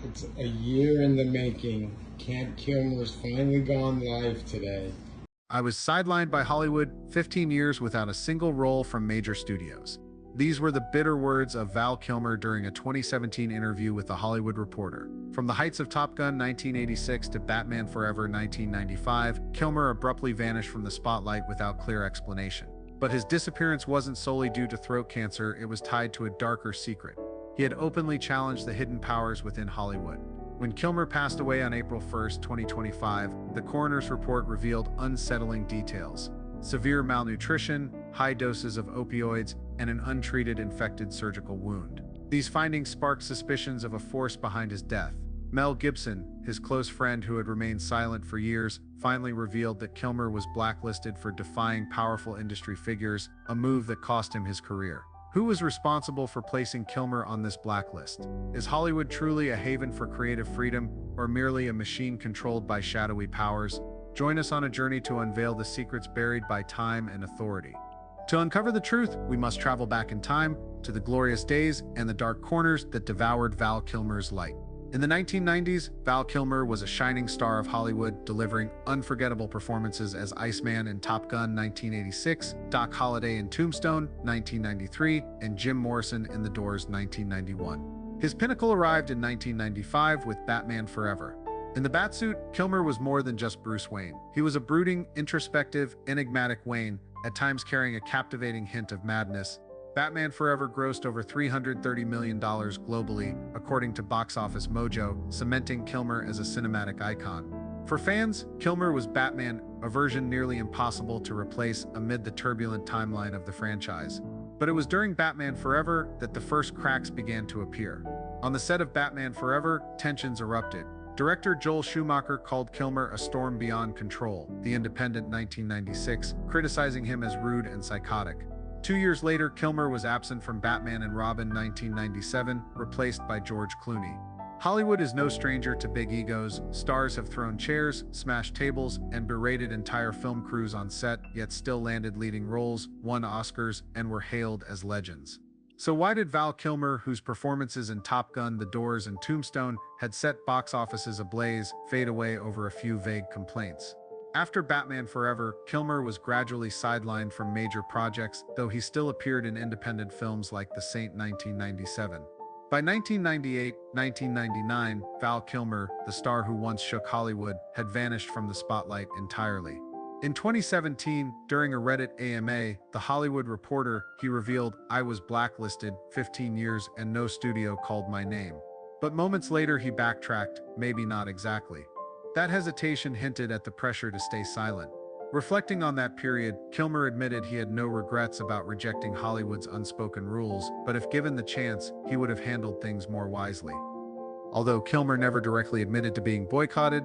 It's a year in the making. Camp Kilmer's finally gone live today. I was sidelined by Hollywood 15 years without a single role from major studios. These were the bitter words of Val Kilmer during a 2017 interview with The Hollywood Reporter. From the heights of Top Gun 1986 to Batman Forever 1995, Kilmer abruptly vanished from the spotlight without clear explanation. But his disappearance wasn't solely due to throat cancer, it was tied to a darker secret. He had openly challenged the hidden powers within Hollywood. When Kilmer passed away on April 1, 2025, the coroner's report revealed unsettling details. Severe malnutrition, high doses of opioids, and an untreated infected surgical wound. These findings sparked suspicions of a force behind his death. Mel Gibson, his close friend who had remained silent for years, finally revealed that Kilmer was blacklisted for defying powerful industry figures, a move that cost him his career. Who was responsible for placing Kilmer on this blacklist? Is Hollywood truly a haven for creative freedom, or merely a machine controlled by shadowy powers? Join us on a journey to unveil the secrets buried by time and authority. To uncover the truth, we must travel back in time, to the glorious days and the dark corners that devoured Val Kilmer's light. In the 1990s, Val Kilmer was a shining star of Hollywood, delivering unforgettable performances as Iceman in Top Gun 1986, Doc Holliday in Tombstone 1993, and Jim Morrison in The Doors 1991. His pinnacle arrived in 1995 with Batman Forever. In the Batsuit, Kilmer was more than just Bruce Wayne. He was a brooding, introspective, enigmatic Wayne, at times carrying a captivating hint of madness. Batman Forever grossed over $330 million globally, according to Box Office Mojo, cementing Kilmer as a cinematic icon. For fans, Kilmer was Batman, a version nearly impossible to replace amid the turbulent timeline of the franchise. But it was during Batman Forever that the first cracks began to appear. On the set of Batman Forever, tensions erupted. Director Joel Schumacher called Kilmer a storm beyond control, The Independent 1996, criticizing him as rude and psychotic. 2 years later, Kilmer was absent from Batman and Robin 1997, replaced by George Clooney. Hollywood is no stranger to big egos. Stars have thrown chairs, smashed tables, and berated entire film crews on set, yet still landed leading roles, won Oscars, and were hailed as legends. So why did Val Kilmer, whose performances in Top Gun, The Doors, and Tombstone had set box offices ablaze, fade away over a few vague complaints? After Batman Forever, Kilmer was gradually sidelined from major projects, though he still appeared in independent films like The Saint 1997. By 1998-1999, Val Kilmer, the star who once shook Hollywood, had vanished from the spotlight entirely. In 2017, during a Reddit AMA, The Hollywood Reporter, he revealed, "I was blacklisted 15 years and no studio called my name." But moments later he backtracked, maybe not exactly. That hesitation hinted at the pressure to stay silent. Reflecting on that period, Kilmer admitted he had no regrets about rejecting Hollywood's unspoken rules, but if given the chance, he would have handled things more wisely. Although Kilmer never directly admitted to being boycotted,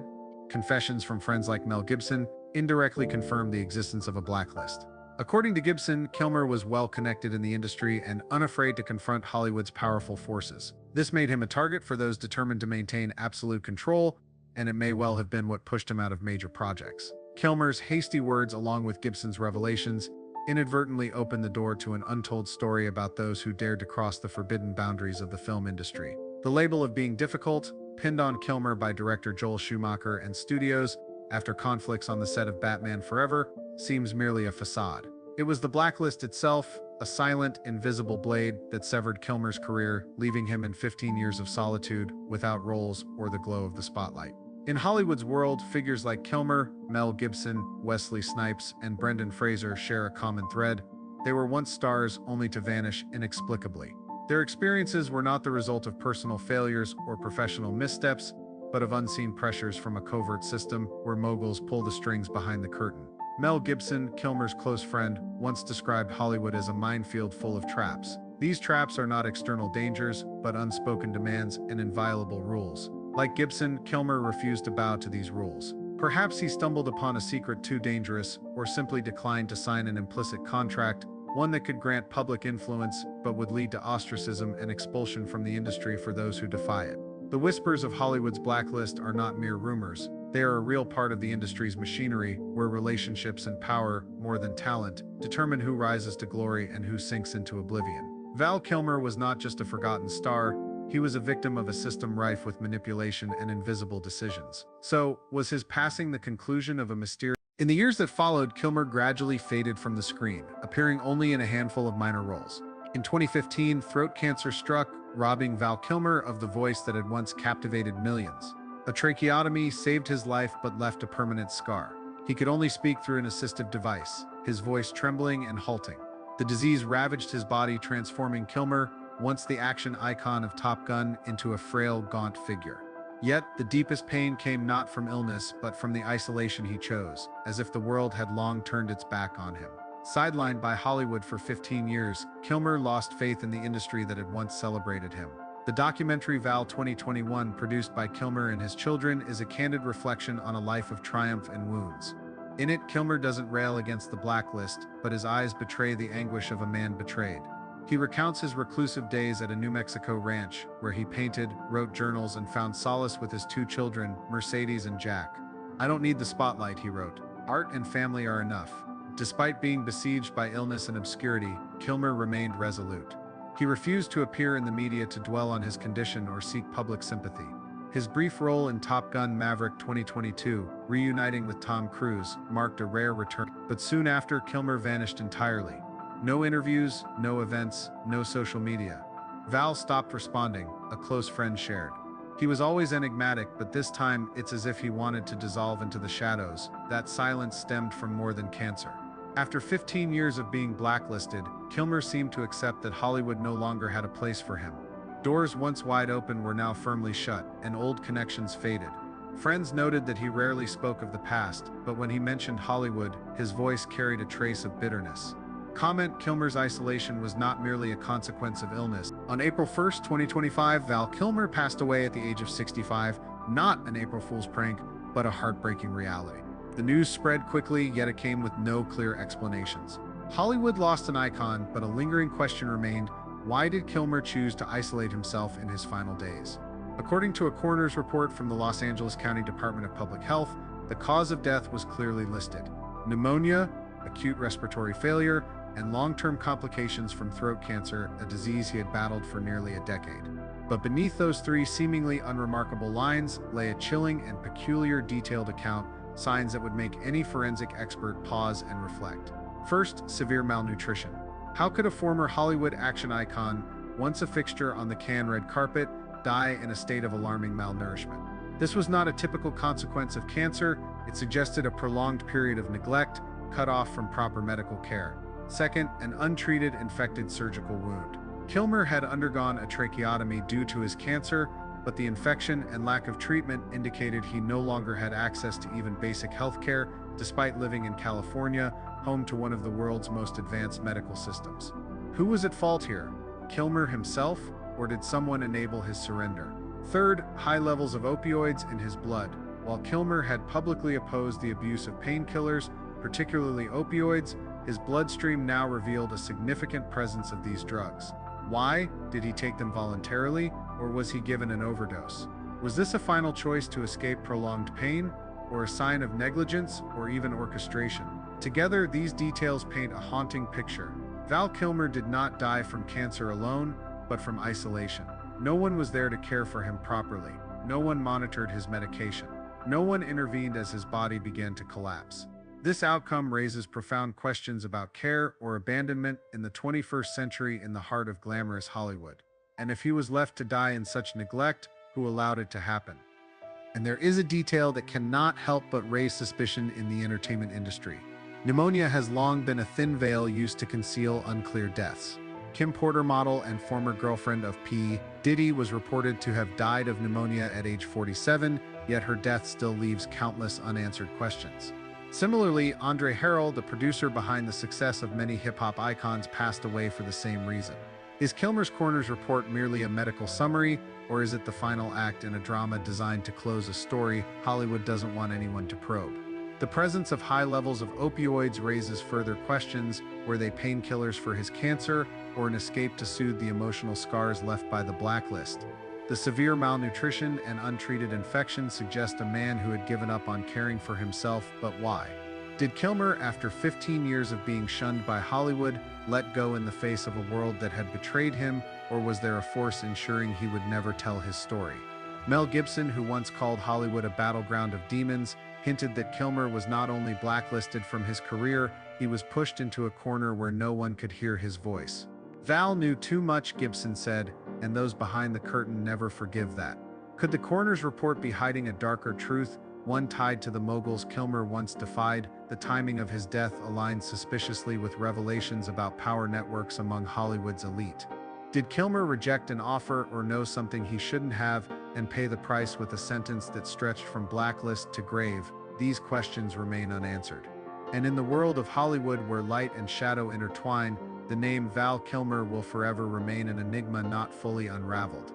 confessions from friends like Mel Gibson indirectly confirmed the existence of a blacklist. According to Gibson, Kilmer was well connected in the industry and unafraid to confront Hollywood's powerful forces. This made him a target for those determined to maintain absolute control, and it may well have been what pushed him out of major projects. Kilmer's hasty words, along with Gibson's revelations, inadvertently opened the door to an untold story about those who dared to cross the forbidden boundaries of the film industry. The label of being difficult, pinned on Kilmer by director Joel Schumacher and studios after conflicts on the set of Batman Forever, seems merely a facade. It was the blacklist itself, a silent, invisible blade that severed Kilmer's career, leaving him in 15 years of solitude, without roles or the glow of the spotlight. In Hollywood's world, figures like Kilmer, Mel Gibson, Wesley Snipes, and Brendan Fraser share a common thread. They were once stars only to vanish inexplicably. Their experiences were not the result of personal failures or professional missteps, but of unseen pressures from a covert system where moguls pull the strings behind the curtain. Mel Gibson, Kilmer's close friend, once described Hollywood as a minefield full of traps. These traps are not external dangers, but unspoken demands and inviolable rules. Like Gibson, Kilmer refused to bow to these rules. Perhaps he stumbled upon a secret too dangerous, or simply declined to sign an implicit contract, one that could grant public influence, but would lead to ostracism and expulsion from the industry for those who defy it. The whispers of Hollywood's blacklist are not mere rumors. They are a real part of the industry's machinery, where relationships and power, more than talent, determine who rises to glory and who sinks into oblivion. Val Kilmer was not just a forgotten star, He was a victim of a system rife with manipulation and invisible decisions. So, was his passing the conclusion of a mysterious... In the years that followed, Kilmer gradually faded from the screen, appearing only in a handful of minor roles. In 2015, throat cancer struck, robbing Val Kilmer of the voice that had once captivated millions. A tracheotomy saved his life but left a permanent scar. He could only speak through an assistive device, his voice trembling and halting. The disease ravaged his body, transforming Kilmer, once the action icon of Top Gun, into a frail, gaunt figure. Yet, the deepest pain came not from illness, but from the isolation he chose, as if the world had long turned its back on him. Sidelined by Hollywood for 15 years, Kilmer lost faith in the industry that had once celebrated him. The documentary Val 2021, produced by Kilmer and his children, is a candid reflection on a life of triumph and wounds. In it, Kilmer doesn't rail against the blacklist, but his eyes betray the anguish of a man betrayed. He recounts his reclusive days at a New Mexico ranch, where he painted, wrote journals, and found solace with his two children, Mercedes and Jack. "I don't need the spotlight," he wrote. "Art and family are enough." Despite being besieged by illness and obscurity, Kilmer remained resolute. He refused to appear in the media to dwell on his condition or seek public sympathy. His brief role in Top Gun Maverick 2022, reuniting with Tom Cruise, marked a rare return. But soon after, Kilmer vanished entirely. No interviews, no events, no social media. Val stopped responding, a close friend shared. He was always enigmatic, but this time it's as if he wanted to dissolve into the shadows. That silence stemmed from more than cancer. After 15 years of being blacklisted, Kilmer seemed to accept that Hollywood no longer had a place for him. Doors once wide open were now firmly shut, and old connections faded. Friends noted that he rarely spoke of the past, but when he mentioned Hollywood, his voice carried a trace of bitterness. Comment: Kilmer's isolation was not merely a consequence of illness. On April 1st, 2025, Val Kilmer passed away at the age of 65, not an April Fool's prank, but a heartbreaking reality. The news spread quickly, yet it came with no clear explanations. Hollywood lost an icon, but a lingering question remained: why did Kilmer choose to isolate himself in his final days? According to a coroner's report from the Los Angeles County Department of Public Health, the cause of death was clearly listed: pneumonia, acute respiratory failure, and long-term complications from throat cancer, a disease he had battled for nearly a decade. But beneath those three seemingly unremarkable lines lay a chilling and peculiar detailed account, signs that would make any forensic expert pause and reflect. First, severe malnutrition. How could a former Hollywood action icon, once a fixture on the Cannes red carpet, die in a state of alarming malnourishment? This was not a typical consequence of cancer. It suggested a prolonged period of neglect, cut off from proper medical care. Second, an untreated infected surgical wound. Kilmer had undergone a tracheotomy due to his cancer, but the infection and lack of treatment indicated he no longer had access to even basic health care, despite living in California, home to one of the world's most advanced medical systems. Who was at fault here? Kilmer himself, or did someone enable his surrender? Third, high levels of opioids in his blood. While Kilmer had publicly opposed the abuse of painkillers, particularly opioids, his bloodstream now revealed a significant presence of these drugs. Why? Did he take them voluntarily, or was he given an overdose? Was this a final choice to escape prolonged pain, or a sign of negligence, or even orchestration? Together, these details paint a haunting picture. Val Kilmer did not die from cancer alone, but from isolation. No one was there to care for him properly. No one monitored his medication. No one intervened as his body began to collapse. This outcome raises profound questions about care or abandonment in the 21st century in the heart of glamorous Hollywood. And if he was left to die in such neglect, who allowed it to happen? And there is a detail that cannot help but raise suspicion in the entertainment industry. Pneumonia has long been a thin veil used to conceal unclear deaths. Kim Porter, model and former girlfriend of P. Diddy, was reported to have died of pneumonia at age 47, yet her death still leaves countless unanswered questions. Similarly, Andre Harrell, the producer behind the success of many hip-hop icons, passed away for the same reason. Is Kilmer's coroner's report merely a medical summary, or is it the final act in a drama designed to close a story Hollywood doesn't want anyone to probe? The presence of high levels of opioids raises further questions. Were they painkillers for his cancer, or an escape to soothe the emotional scars left by the blacklist? The severe malnutrition and untreated infection suggest a man who had given up on caring for himself, but why? Did Kilmer, after 15 years of being shunned by Hollywood, let go in the face of a world that had betrayed him, or was there a force ensuring he would never tell his story? Mel Gibson, who once called Hollywood a battleground of demons, hinted that Kilmer was not only blacklisted from his career, he was pushed into a corner where no one could hear his voice. Val knew too much, Gibson said, and those behind the curtain never forgive that. Could the coroner's report be hiding a darker truth, one tied to the moguls Kilmer once defied? The timing of his death aligned suspiciously with revelations about power networks among Hollywood's elite. Did Kilmer reject an offer or know something he shouldn't have and pay the price with a sentence that stretched from blacklist to grave? These questions remain unanswered. And in the world of Hollywood where light and shadow intertwine, the name Val Kilmer will forever remain an enigma not fully unraveled.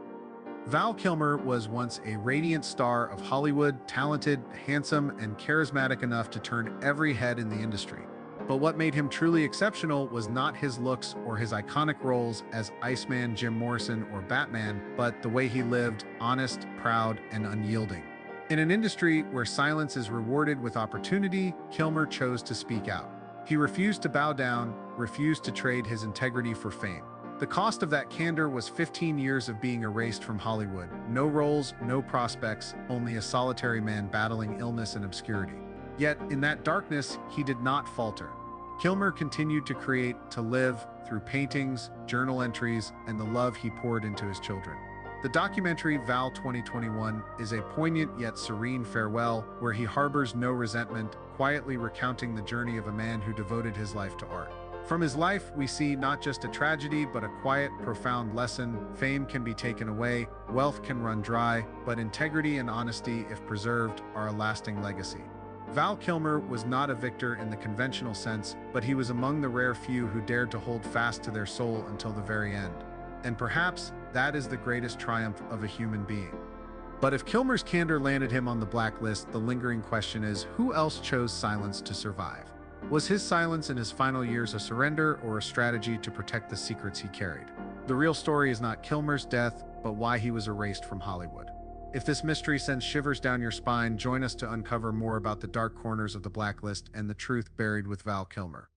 Val Kilmer was once a radiant star of Hollywood, talented, handsome, and charismatic enough to turn every head in the industry. But what made him truly exceptional was not his looks or his iconic roles as Iceman, Jim Morrison, or Batman, but the way he lived, honest, proud, and unyielding. In an industry where silence is rewarded with opportunity, Kilmer chose to speak out. He refused to bow down, refused to trade his integrity for fame. The cost of that candor was 15 years of being erased from Hollywood. No roles, no prospects, only a solitary man battling illness and obscurity. Yet, in that darkness, he did not falter. Kilmer continued to create, to live, through paintings, journal entries, and the love he poured into his children. The documentary Val 2021 is a poignant yet serene farewell where he harbors no resentment, quietly recounting the journey of a man who devoted his life to art. From his life, we see not just a tragedy, but a quiet, profound lesson. Fame can be taken away, wealth can run dry, but integrity and honesty, if preserved, are a lasting legacy. Val Kilmer was not a victor in the conventional sense, but he was among the rare few who dared to hold fast to their soul until the very end. And perhaps that is the greatest triumph of a human being. But if Kilmer's candor landed him on the blacklist, the lingering question is, who else chose silence to survive? Was his silence in his final years a surrender or a strategy to protect the secrets he carried? The real story is not Kilmer's death, but why he was erased from Hollywood. If this mystery sends shivers down your spine, join us to uncover more about the dark corners of the blacklist and the truth buried with Val Kilmer.